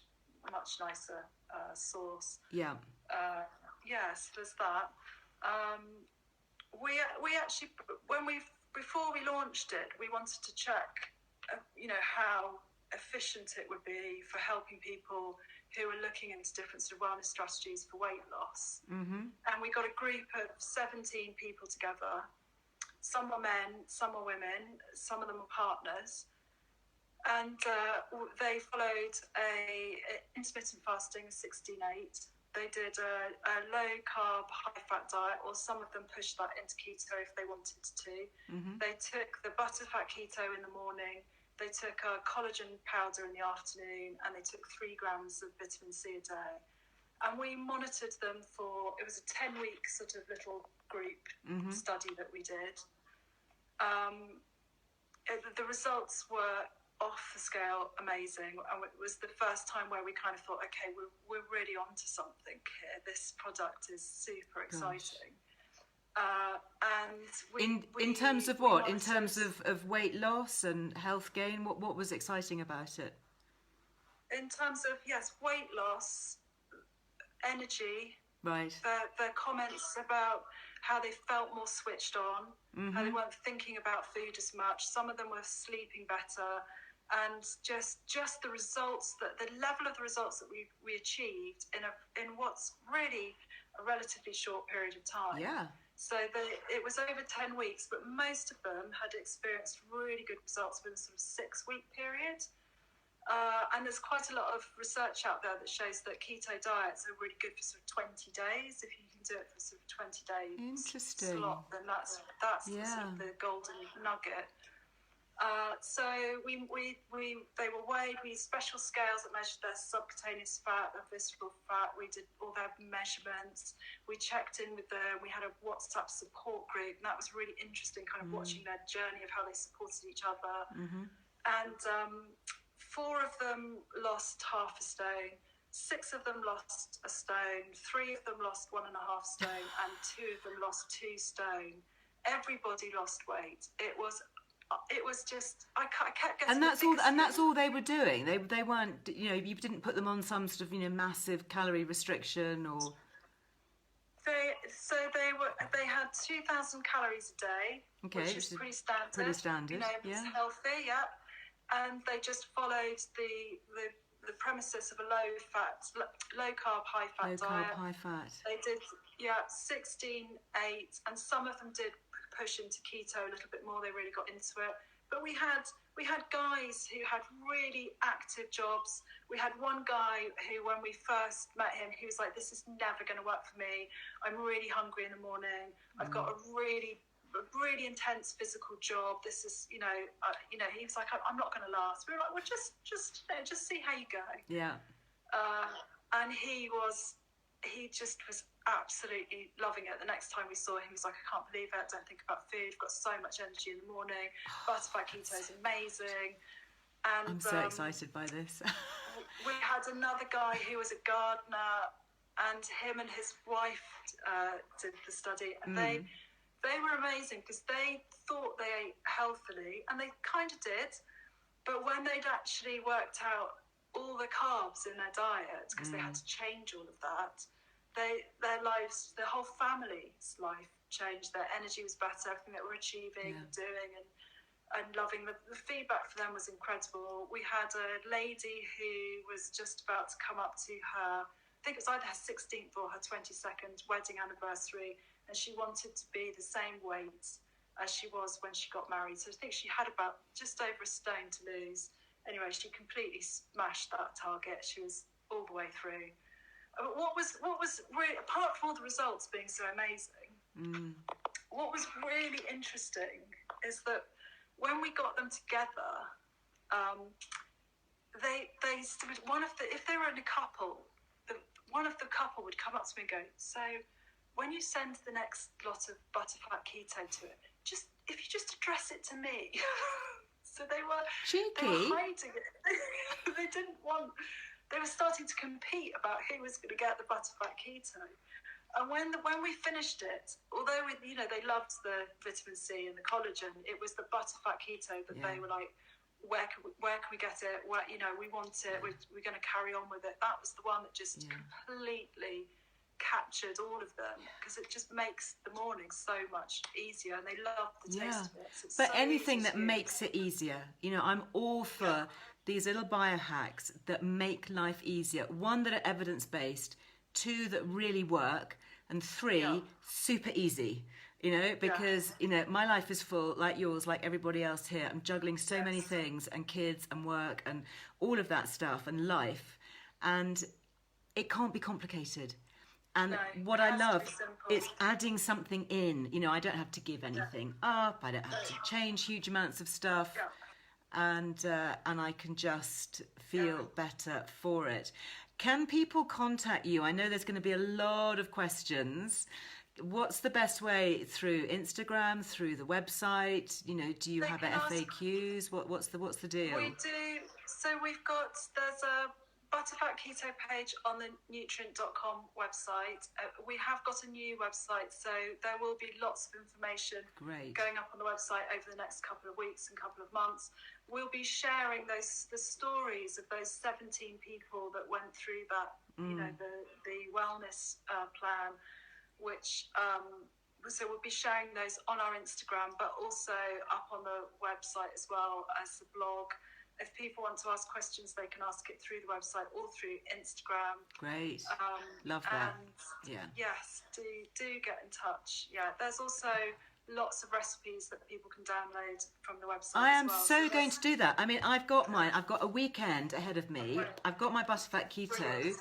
nicer source. Yeah. Yes, there's that. We actually, before we launched it, we wanted to check, how efficient it would be for helping people who are looking into different sort of wellness strategies for weight loss. Mm-hmm. And we got a group of 17 people together. Some were men, some were women, some of them were partners. And they followed a intermittent fasting, 16-8. They did a low-carb, high-fat diet, or some of them pushed that into keto if they wanted to. Mm-hmm. They took the butterfat keto in the morning. They took a collagen powder in the afternoon, and they took 3 grams of vitamin C a day. And we monitored them it was a 10-week sort of little group study that we did. The results were off the scale amazing, and it was the first time where we kind of thought, okay, we're really onto something here. This product is super exciting. And in terms of what? In terms of weight loss and health gain, what was exciting about it? In terms of, yes, weight loss, energy. Right. Their comments about how they felt more switched on, how they weren't thinking about food as much. Some of them were sleeping better, and just the results, the level of the results that we achieved in what's really a relatively short period of time. Yeah. So it was over 10 weeks, but most of them had experienced really good results within a sort of 6-week period. And there's quite a lot of research out there that shows that keto diets are really good for sort of 20 days. If you can do it for sort of 20 days slot, then that's sort of the golden nugget. So they were weighed. We used special scales that measured their subcutaneous fat, their visceral fat. We did all their measurements. We checked in with them. We had a WhatsApp support group, and that was really interesting, kind of watching their journey of how they supported each other. Mm-hmm. And 4 of them lost half a stone. 6 of them lost a stone. 3 of them lost 1.5 stone, and 2 of them lost 2 stone. Everybody lost weight. It was just, I kept getting. And that's all they were doing. They weren't, you didn't put them on some sort of massive calorie restriction or. They had 2,000 calories a day, which is pretty standard. Pretty standard. It's healthy, yeah. And they just followed the premises of a low carb, high fat diet. Low carb, high fat. They did 16-8, and some of them did push into keto a little bit more. They really got into it. But we had guys who had really active jobs. We had one guy who, when we first met him, he was like, "This is never going to work for me. I'm really hungry in the morning. I've got a really intense physical job. This is, he was like, I'm not going to last." We were like, "Well, just see how you go." Yeah. And he just was absolutely loving it. The next time we saw him, he was like, "I can't believe it. I don't think about food. I've got so much energy in the morning. Butterfat keto is amazing." And I'm so excited by this. We had another guy who was a gardener, and him and his wife did the study, and they were amazing because they thought they ate healthily, and they kind of did. But when they'd actually worked out all the carbs in their diet, because they had to change all of that, their whole family's life changed. Their energy was better, everything that we're achieving and doing and loving. The feedback for them was incredible. We had a lady who was just about to come up to her think it was either her 16th or her 22nd wedding anniversary, and she wanted to be the same weight as she was when she got married. So I think she had about just over a stone to lose. Anyway, she completely smashed that target. She was all the way through. What was really, apart from all the results being so amazing, what was really interesting is that when we got them together, if they were in a couple, one of the couple would come up to me and go, so when you send the next lot of butterfat keto to it, if you just address it to me. So they were hiding it. They didn't want, they were starting to compete about who was going to get the butterfat keto. And when we finished it, although they loved the vitamin C and the collagen, it was the butterfat keto that they were like, where can we get it? We want it. We're going to carry on with it. That was the one that just completely captured all of them, because it just makes the morning so much easier, and they love the taste of it. So but so anything that makes it easier, I'm all for these little biohacks that make life easier. One, that are evidence-based. Two, that really work. And three, super easy. Because my life is full, like yours, like everybody else here. I'm juggling so many things, and kids and work and all of that stuff and life, and it can't be complicated. And what I love, it's adding something in. I don't have to give anything up. I don't have to change huge amounts of stuff, and I can just feel better for it. Can people contact you? I know there's going to be a lot of questions. What's the best way? Through Instagram, through the website? Do you have FAQs? What's the deal? We do. So there's a Butterfat Keto page on the nutrient.com website. We have got a new website, so there will be lots of information going up on the website over the next couple of weeks and couple of months. We'll be sharing the stories of those 17 people that went through that, the wellness plan, which so we'll be sharing those on our Instagram, but also up on the website as well as the blog. If people want to ask questions, they can ask it through the website or through Instagram. Great. Love that. And yes, do get in touch. There's also lots of recipes that people can download from the website. I am so going to do that. I mean, I've got mine. I've got a weekend ahead of me. I've got my Butterfat Keto. Brilliant.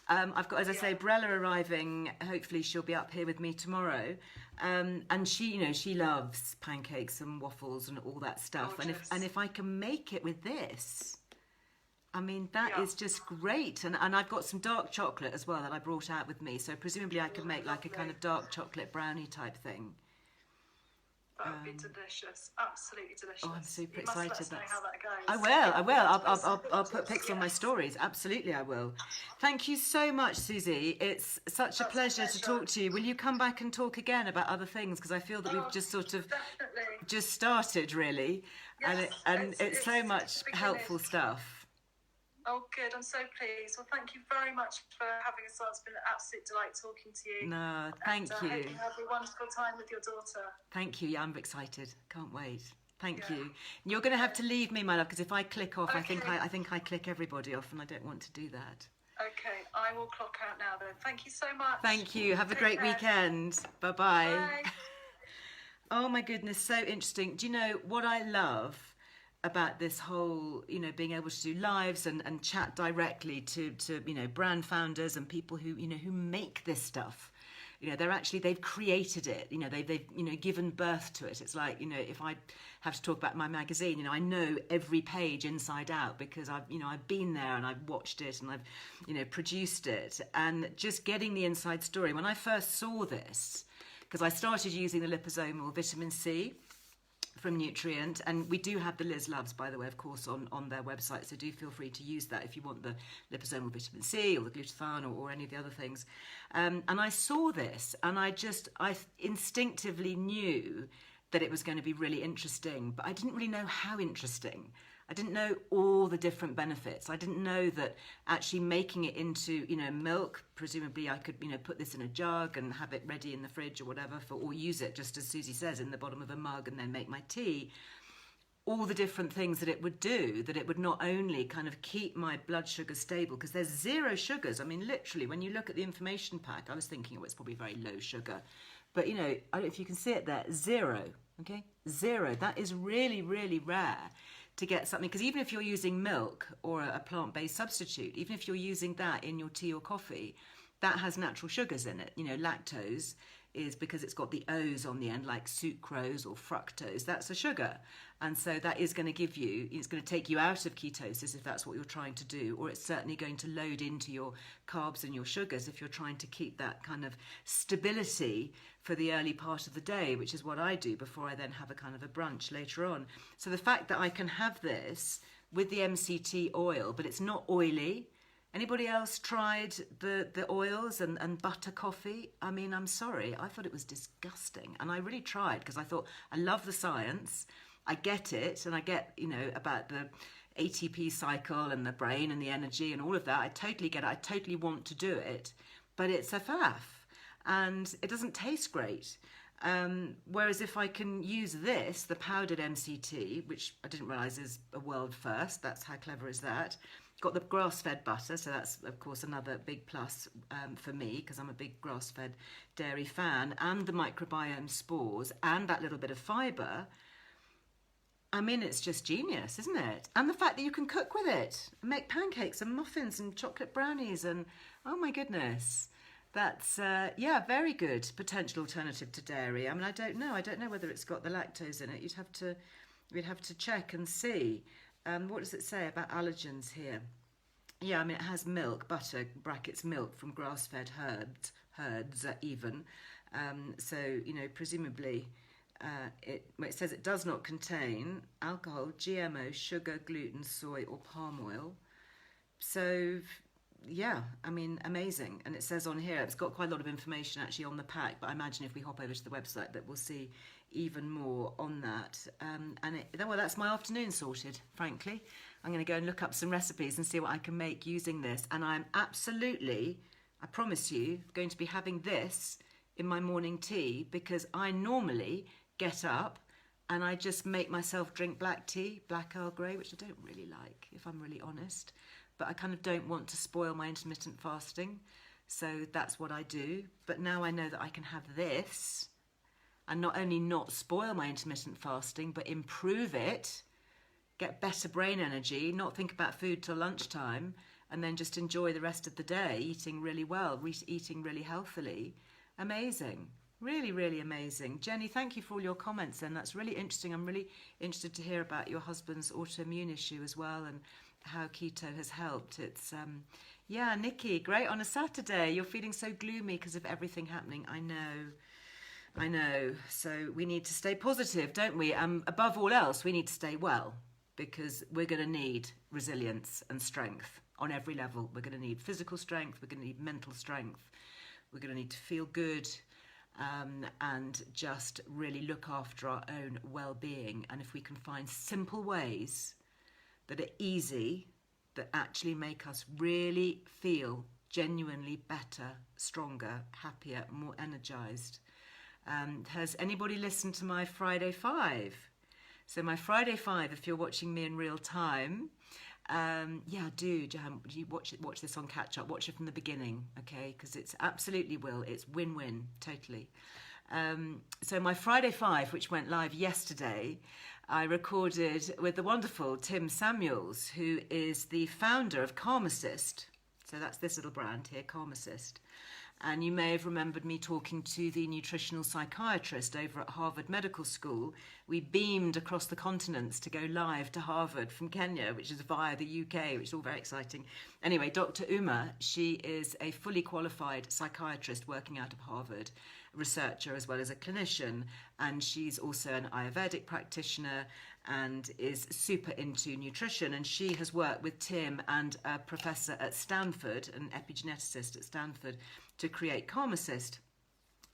I've got, as I say, Brella arriving. Hopefully she'll be up here with me tomorrow. And she loves pancakes and waffles and all that stuff. Gorgeous. And if I can make it with this, I mean, that is just great. And I've got some dark chocolate as well that I brought out with me. So presumably I can make like a kind of dark chocolate brownie type thing. That would be delicious, absolutely delicious. Oh, I'm super excited. Let us know how that goes. I will. I'll put pics on my stories. Absolutely, I will. Thank you so much, Susie. It's such a pleasure to talk to you. Will you come back and talk again about other things? Because I feel that we've just sort of just started, really, yes, and it's so much helpful stuff. Oh, good. I'm so pleased. Well, thank you very much for having us on. It's been an absolute delight talking to you. No, thank you. I hope you have a wonderful time with your daughter. Thank you. Yeah, I'm excited. Can't wait. Thank you. You're going to have to leave me, my love, because if I click off, okay. I think I click everybody off, and I don't want to do that. Okay, I will clock out now then. Thank you so much. Thank you. Have a great weekend. Bye-bye. Bye. Oh, my goodness. So interesting. Do you know what I love about this whole, being able to do lives and chat directly to brand founders and people who make this stuff. They've created it. They've given birth to it. It's like, if I have to talk about my magazine, I know every page inside out because I've been there and I've watched it and I've produced it, and just getting the inside story. When I first saw this, because I started using the liposomal vitamin C from Nutrient, and we do have the Liz Loves, by the way, of course, on their website, so do feel free to use that if you want the liposomal vitamin C or the glutathione or any of the other things. And I saw this, and I instinctively knew that it was going to be really interesting, but I didn't really know how interesting. I didn't know all the different benefits. I didn't know that actually making it into, milk, presumably I could, put this in a jug and have it ready in the fridge or whatever, or use it, just as Susie says, in the bottom of a mug and then make my tea. all the different things that it would do, that it would not only kind of keep my blood sugar stable, because there's 0 sugars. I mean, literally, when you look at the information pack, I was thinking, oh, it's probably very low sugar. But, you know, I don't know if you can see it there, 0, okay? 0. That is really, really rare to get something, because even if you're using milk or a plant-based substitute, even if you're using that in your tea or coffee, that has natural sugars in it. You know, lactose is because it's got the O's on the end, like sucrose or fructose. That's a sugar. And so that is going to give you, it's going to take you out of ketosis if that's what you're trying to do, or it's certainly going to load into your carbs and your sugars if you're trying to keep that kind of stability for the early part of the day, which is what I do before I then have a kind of a brunch later on. So the fact that I can have this with the MCT oil, but it's not oily. Anybody else tried the oils and butter coffee? I mean, I'm sorry, I thought it was disgusting. And I really tried, because I thought, I love the science, I get it, and I get, you know, about the ATP cycle and the brain and the energy and all of that. I totally get it, I totally want to do it, but it's a faff, and it doesn't taste great. Whereas if I can use this, the powdered MCT, which I didn't realise is a world first, that's how clever is that. Got the grass-fed butter, so that's of course another big plus for me, because I'm a big grass-fed dairy fan, and the microbiome spores and that little bit of fibre. I mean, it's just genius, isn't it? And the fact that you can cook with it, make pancakes and muffins and chocolate brownies, and oh my goodness, that's yeah, very good potential alternative to dairy. I mean, I don't know whether it's got the lactose in it. We'd have to check and see. What does it say about allergens here? Yeah, I mean, it has milk, butter, brackets milk from grass-fed herds even. So, you know, presumably it says it does not contain alcohol, GMO, sugar, gluten, soy or palm oil. So, yeah, I mean, amazing. And it says on here, it's got quite a lot of information actually on the pack, but I imagine if we hop over to the website that we'll see even more on that. Well, that's my afternoon sorted, frankly. I'm going to go and look up some recipes and see what I can make using this. And I'm absolutely, I promise you, going to be having this in my morning tea, because I normally get up and I just make myself drink black tea, black Earl Grey, which I don't really like, if I'm really honest. But I kind of don't want to spoil my intermittent fasting. So that's what I do. But now I know that I can have this and not only not spoil my intermittent fasting, but improve it, get better brain energy, not think about food till lunchtime, and then just enjoy the rest of the day eating really well, eating really healthily. Amazing. Really, really amazing. Jenny, thank you for all your comments, and that's really interesting. I'm really interested to hear about your husband's autoimmune issue as well, and how keto has helped. It's yeah, Nikki, great on a Saturday. You're feeling so gloomy because of everything happening. I know. So we need to stay positive, don't we? Above all else, we need to stay well, because we're going to need resilience and strength on every level. We're going to need physical strength. We're going to need mental strength. We're going to need to feel good, and just really look after our own well-being. And if we can find simple ways that are easy, that actually make us really feel genuinely better, stronger, happier, more energized. Has anybody listened to my Friday 5? So my Friday 5, if you're watching me in real time, yeah, do you watch this on catch up, watch it from the beginning, okay, because it's absolutely it's win-win, totally. So my Friday 5, which went live yesterday, I recorded with the wonderful Tim Samuels, who is the founder of Karmacist. So that's this little brand here, Karmacist. And you may have remembered me talking to the nutritional psychiatrist over at Harvard Medical School. We beamed across the continents to go live to Harvard from Kenya, which is via the UK, which is all very exciting. Anyway, Dr. Uma, she is a fully qualified psychiatrist working out of Harvard, researcher as well as a clinician, and she's also an Ayurvedic practitioner and is super into nutrition. And she has worked with Tim and a professor at Stanford, an epigeneticist at Stanford, to create Karmacist.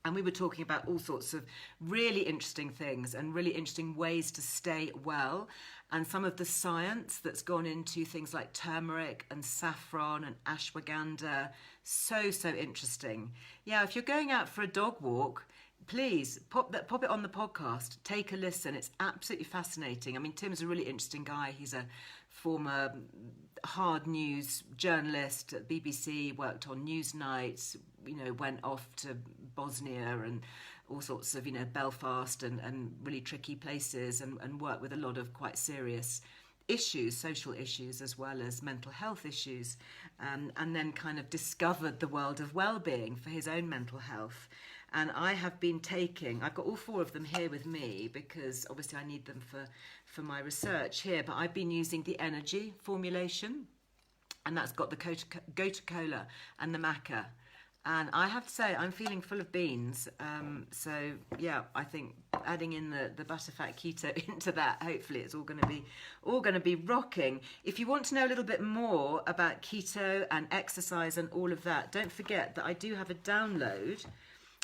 And we were talking about all sorts of really interesting things and really interesting ways to stay well, and some of the science that's gone into things like turmeric and saffron and ashwagandha. So interesting. Yeah, if you're going out for a dog walk, please pop it on the podcast. Take a listen. It's absolutely fascinating. I mean, Tim's a really interesting guy. He's a former hard news journalist at BBC, worked on Newsnight, went off to Bosnia and all sorts of, Belfast and really tricky places, and worked with a lot of quite serious issues, social issues, as well as mental health issues, and then kind of discovered the world of well-being for his own mental health. And I have been I've got all 4 of them here with me because obviously I need them for my research here, but I've been using the energy formulation, and that's got the gotu kola and the maca. And I have to say, I'm feeling full of beans. So yeah, I think adding in the butterfat keto into that, hopefully it's all going to be rocking. If you want to know a little bit more about keto and exercise and all of that, don't forget that I do have a download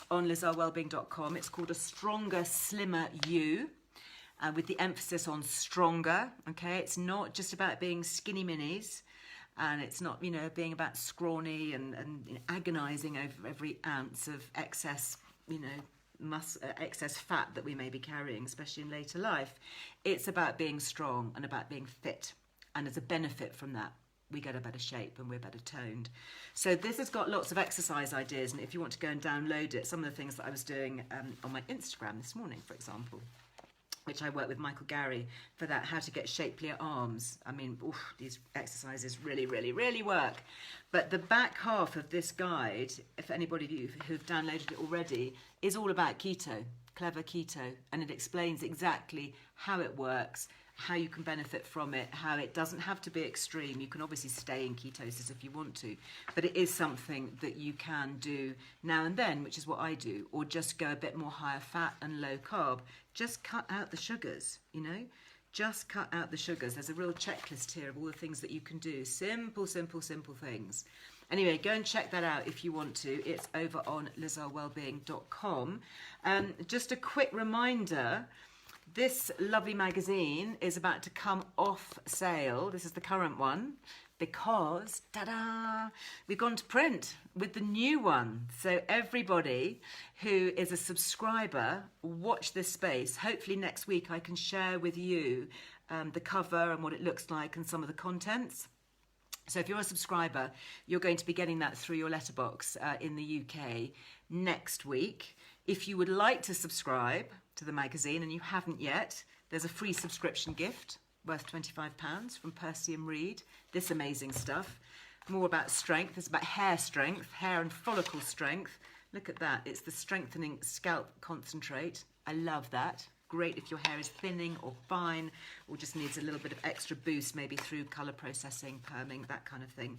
on LizEarleWellbeing.com. It's called A Stronger, Slimmer You, with the emphasis on stronger. Okay, it's not just about being skinny minis. And it's not, being about scrawny and agonising over every ounce of excess, excess fat that we may be carrying, especially in later life. It's about being strong and about being fit. And as a benefit from that, we get a better shape and we're better toned. So this has got lots of exercise ideas. And if you want to go and download it, some of the things that I was doing on my Instagram this morning, for example, which I work with Michael Gary for that, how to get shapelier arms. I mean, these exercises really, really, really work. But the back half of this guide, if anybody of you who've downloaded it already, is all about keto, clever keto. And it explains exactly how it works, how you can benefit from it, how it doesn't have to be extreme. You can obviously stay in ketosis if you want to, but it is something that you can do now and then, which is what I do, or just go a bit more higher fat and low carb. Just cut out the sugars, just cut out the sugars. There's a real checklist here of all the things that you can do. Simple, simple, simple things. Anyway, go and check that out if you want to. It's over on LizEarleWellbeing.com. Just a quick reminder, this lovely magazine is about to come off sale. This is the current one because, ta-da, we've gone to print with the new one. So everybody who is a subscriber, watch this space. Hopefully next week I can share with you the cover and what it looks like and some of the contents. So if you're a subscriber, you're going to be getting that through your letterbox in the UK next week. If you would like to subscribe to the magazine and you haven't yet, there's a free subscription gift worth £25 from Percy and Reed. This amazing stuff. More about strength. It's about hair strength, hair and follicle strength. Look at that. It's the strengthening scalp concentrate. I love that. Great if your hair is thinning or fine or just needs a little bit of extra boost, maybe through colour processing, perming, that kind of thing.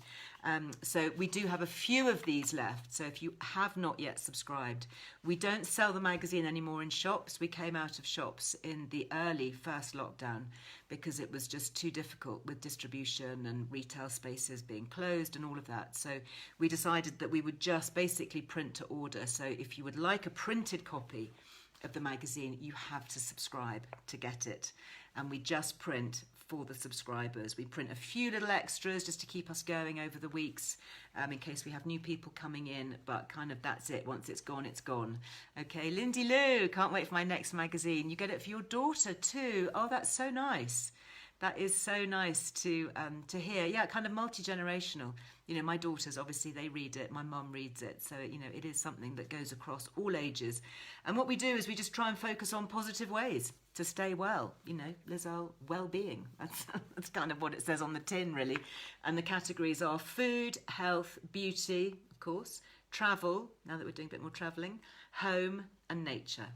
So we do have a few of these left. So if you have not yet subscribed, we don't sell the magazine anymore in shops. We came out of shops in the early first lockdown because it was just too difficult with distribution and retail spaces being closed and all of that. So we decided that we would just basically print to order. So if you would like a printed copy of the magazine, you have to subscribe to get it. And we just print for the subscribers. We print a few little extras just to keep us going over the weeks in case we have new people coming in, but kind of that's it. Once it's gone, it's gone. Okay, Lindy Lou, can't wait for my next magazine. You get it for your daughter too. Oh, that's so nice. That is so nice to hear. Yeah, kind of multi-generational. My daughters, obviously, they read it. My mum reads it. So, it is something that goes across all ages. And what we do is we just try and focus on positive ways to stay well. Liz Earle Wellbeing. That's kind of what it says on the tin, really. And the categories are food, health, beauty, of course, travel, now that we're doing a bit more travelling, home and nature.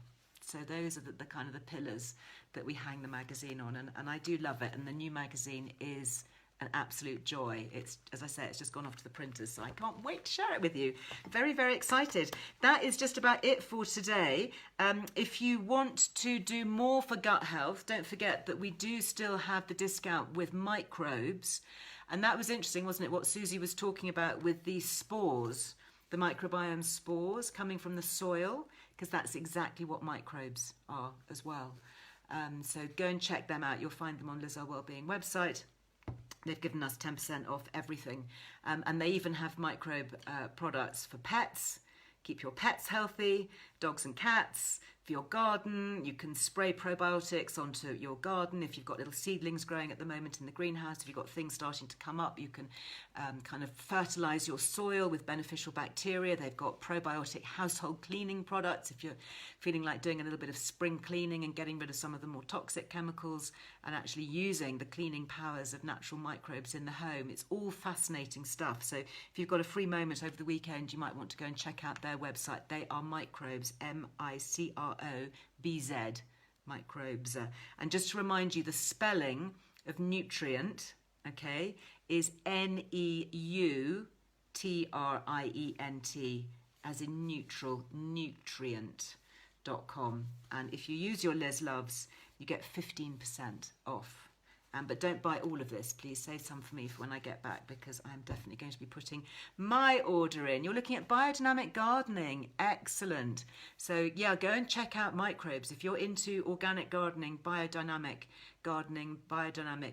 So those are the kind of the pillars that we hang the magazine on, and I do love it. And the new magazine is an absolute joy. It's, as I say, it's just gone off to the printers, so I can't wait to share it with you. Very, very excited. That is just about it for today. If you want to do more for gut health, don't forget that we do still have the discount with microbes. And that was interesting, wasn't it, what Susie was talking about with the spores, the microbiome spores coming from the soil, because that's exactly what microbes are as well. So go and check them out. You'll find them on Liz Earle Wellbeing website. They've given us 10% off everything. And they even have microbe products for pets. Keep your pets healthy. dogs and cats, for your garden. You can spray probiotics onto your garden. If you've got little seedlings growing at the moment in the greenhouse, if you've got things starting to come up, you can kind of fertilize your soil with beneficial bacteria. They've got probiotic household cleaning products if you're feeling like doing a little bit of spring cleaning and getting rid of some of the more toxic chemicals and actually using the cleaning powers of natural microbes in the home. It's all fascinating stuff. So if you've got a free moment over the weekend, you might want to go and check out their website. They are Microbes, MICROBZ, Microbes. And just to remind you, the spelling of nutrient, okay, is NEUTRIENT, as in neutral, nutrient.com. And if you use your Les Loves, you get 15% off. But don't buy all of this. Please save some for me for when I get back, because I'm definitely going to be putting my order in. You're looking at biodynamic gardening. Excellent. So yeah, go and check out Microbes. If you're into organic gardening, biodynamic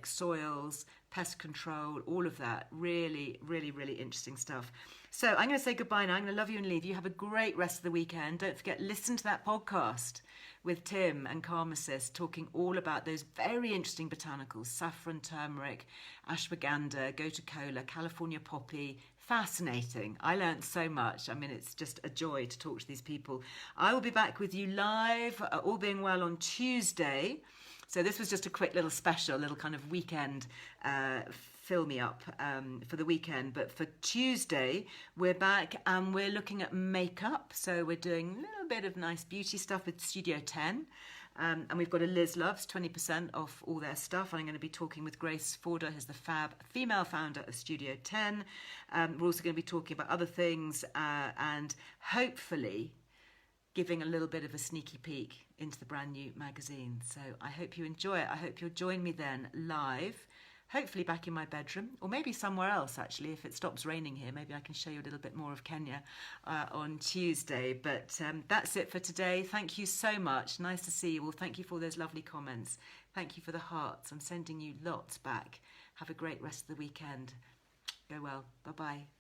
soils, pest control, all of that. Really, really, really interesting stuff. So I'm going to say goodbye now. I'm going to love you and leave you. Have a great rest of the weekend. Don't forget, listen to that podcast with Tim and Karmasis talking all about those very interesting botanicals: saffron, turmeric, ashwagandha, gotu kola, California poppy. Fascinating. I learned so much. I mean, it's just a joy to talk to these people. I will be back with you live, all being well, on Tuesday. So this was just a quick little special, little kind of weekend fill me up for the weekend. But for Tuesday, we're back and we're looking at makeup. So we're doing a little bit of nice beauty stuff with Studio 10. And we've got a Liz Loves, 20% off all their stuff. I'm going to be talking with Grace Forder, who's the fab female founder of Studio 10. We're also going to be talking about other things and hopefully giving a little bit of a sneaky peek into the brand new magazine. So I hope you enjoy it. I hope you'll join me then live, hopefully back in my bedroom, or maybe somewhere else actually. If it stops raining here, maybe I can show you a little bit more of Kenya on Tuesday. But that's it for today. Thank you so much. Nice to see you all. Thank you for all those lovely comments. Thank you for the hearts. I'm sending you lots back. Have a great rest of the weekend. Go well. Bye-bye.